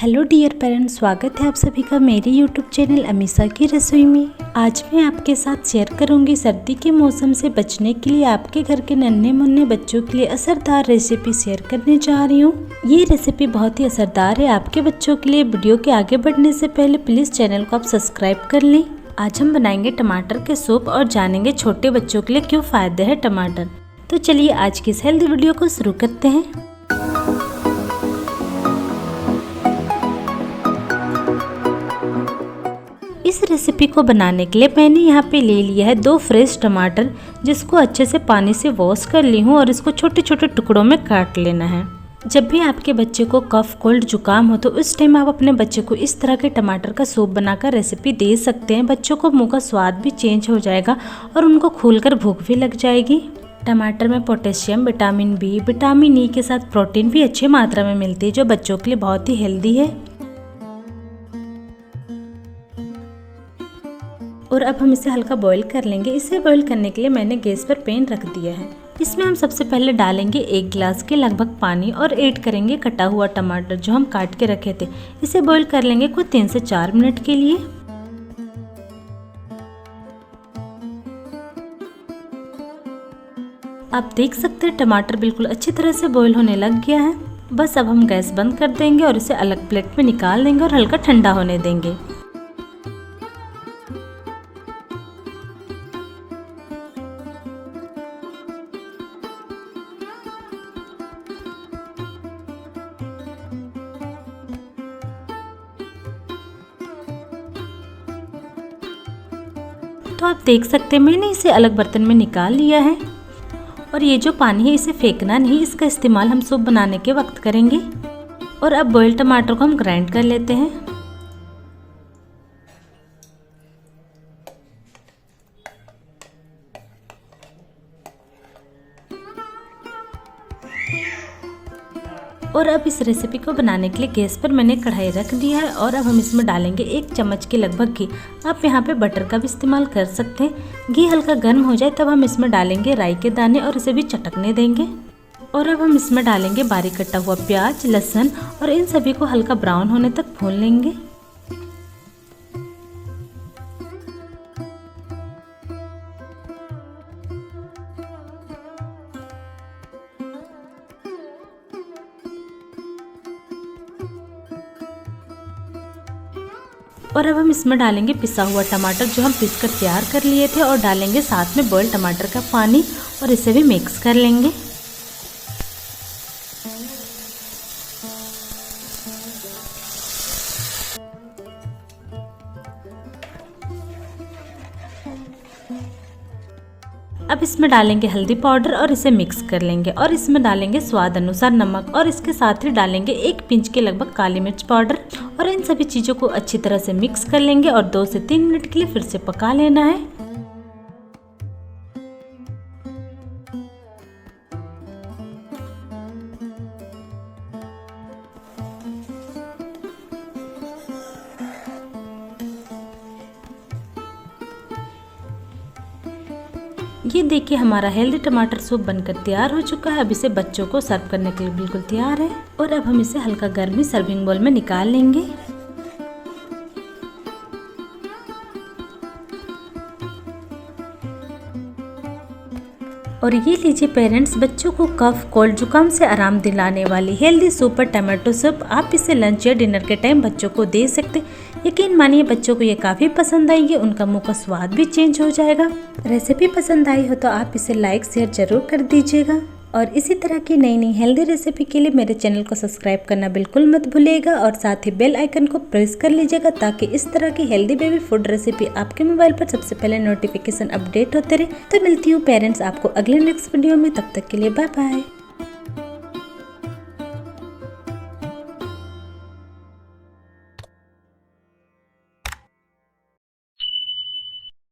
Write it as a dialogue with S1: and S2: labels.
S1: Hello dear parents, स्वागत है आप सभी का मेरी यूट्यूब चैनल अमीषा की रसोई में। आज मैं आपके साथ शेयर करूंगी सर्दी के मौसम से बचने के लिए आपके घर के नन्हे मुन्ने बच्चों के लिए असरदार रेसिपी शेयर करने जा रही हूँ। ये रेसिपी बहुत ही असरदार है आपके बच्चों के लिए। वीडियो के आगे बढ़ने से पहले प्लीज़ चैनल को आप सब्सक्राइब कर लें। आज हम बनाएंगे टमाटर के सूप और जानेंगे छोटे बच्चों के लिए क्यों फ़ायदे है टमाटर। तो चलिए आज की इस हेल्दी वीडियो को शुरू करते हैं। इस रेसिपी को बनाने के लिए मैंने यहाँ पे ले लिया है 2 फ्रेश टमाटर, जिसको अच्छे से पानी से वॉश कर ली हूँ और इसको छोटे छोटे टुकड़ों में काट लेना है। जब भी आपके बच्चे को कफ कोल्ड जुकाम हो तो उस टाइम आप अपने बच्चे को इस तरह के टमाटर का सूप बनाकर रेसिपी दे सकते हैं। बच्चों को मुँह का स्वाद भी चेंज हो जाएगा और उनको खोलकर भूख भी लग जाएगी। टमाटर में potassium, vitamin B, vitamin E के साथ प्रोटीन भी अच्छी मात्रा में मिलती है, जो बच्चों के लिए बहुत ही हेल्दी है। और अब हम इसे हल्का बॉईल कर लेंगे। इसे बॉईल करने के लिए मैंने गैस पर पैन रख दिया है। इसमें हम सबसे पहले डालेंगे 1 गिलास के लगभग पानी और ऐड करेंगे कटा हुआ टमाटर जो हम काट के रखे थे। इसे बॉईल कर लेंगे कुछ 3 से 4 मिनट के लिए। आप देख सकते हैं टमाटर बिल्कुल अच्छी तरह से बॉईल होने लग गया है। बस अब हम गैस बंद कर देंगे और इसे अलग प्लेट में निकाल देंगे और हल्का ठंडा होने देंगे। तो आप देख सकते हैं मैंने इसे अलग बर्तन में निकाल लिया है। और ये जो पानी है इसे फेंकना नहीं, इसका इस्तेमाल हम सूप बनाने के वक्त करेंगे। और अब बॉइल्ड टमाटर को हम ग्राइंड कर लेते हैं। और अब इस रेसिपी को बनाने के लिए गैस पर मैंने कढ़ाई रख दी है और अब हम इसमें डालेंगे 1 चम्मच के लगभग घी। आप यहाँ पे बटर का भी इस्तेमाल कर सकते हैं। घी हल्का गर्म हो जाए तब हम इसमें डालेंगे राई के दाने और इसे भी चटकने देंगे। और अब हम इसमें डालेंगे बारीक कटा हुआ प्याज, लहसुन और इन सभी को हल्का ब्राउन होने तक भून लेंगे। और अब हम इसमें डालेंगे पिसा हुआ टमाटर जो हम पीस कर तैयार कर लिए थे और डालेंगे साथ में बॉइल्ड टमाटर का पानी और इसे भी मिक्स कर लेंगे। अब इसमें डालेंगे हल्दी पाउडर और इसे मिक्स कर लेंगे और इसमें डालेंगे स्वाद अनुसार नमक और इसके साथ ही डालेंगे 1 पिंच के लगभग काली मिर्च पाउडर और इन सभी चीज़ों को अच्छी तरह से मिक्स कर लेंगे और 2 से 3 मिनट के लिए फिर से पका लेना है। ये देखिए हमारा हेल्दी टमाटर सूप बनकर तैयार हो चुका है। अब इसे बच्चों को सर्व करने के लिए बिल्कुल तैयार है। और अब हम इसे हल्का गर्म सर्विंग बाउल में निकाल लेंगे। और ये लीजिए पेरेंट्स, बच्चों को कफ कोल्ड जुकाम से आराम दिलाने वाली हेल्दी सुपर टमाटो सूप। आप इसे लंच या डिनर के टाइम बच्चों को दे सकते। यकीन मानिए बच्चों को ये काफ़ी पसंद आएगी, उनका मुंह का स्वाद भी चेंज हो जाएगा। रेसिपी पसंद आई हो तो आप इसे लाइक शेयर जरूर कर दीजिएगा। और इसी तरह की नई नई हेल्दी रेसिपी के लिए मेरे चैनल को सब्सक्राइब करना बिल्कुल मत भूलिएगा और साथ ही बेल आइकन को प्रेस कर लीजिएगा ताकि इस तरह की हेल्दी बेबी फूड रेसिपी आपके मोबाइल पर सबसे पहले नोटिफिकेशन अपडेट होते रहे। तो मिलती हूँ पेरेंट्स आपको अगले नेक्स्ट वीडियो में, तब तक के लिए बाय बाय।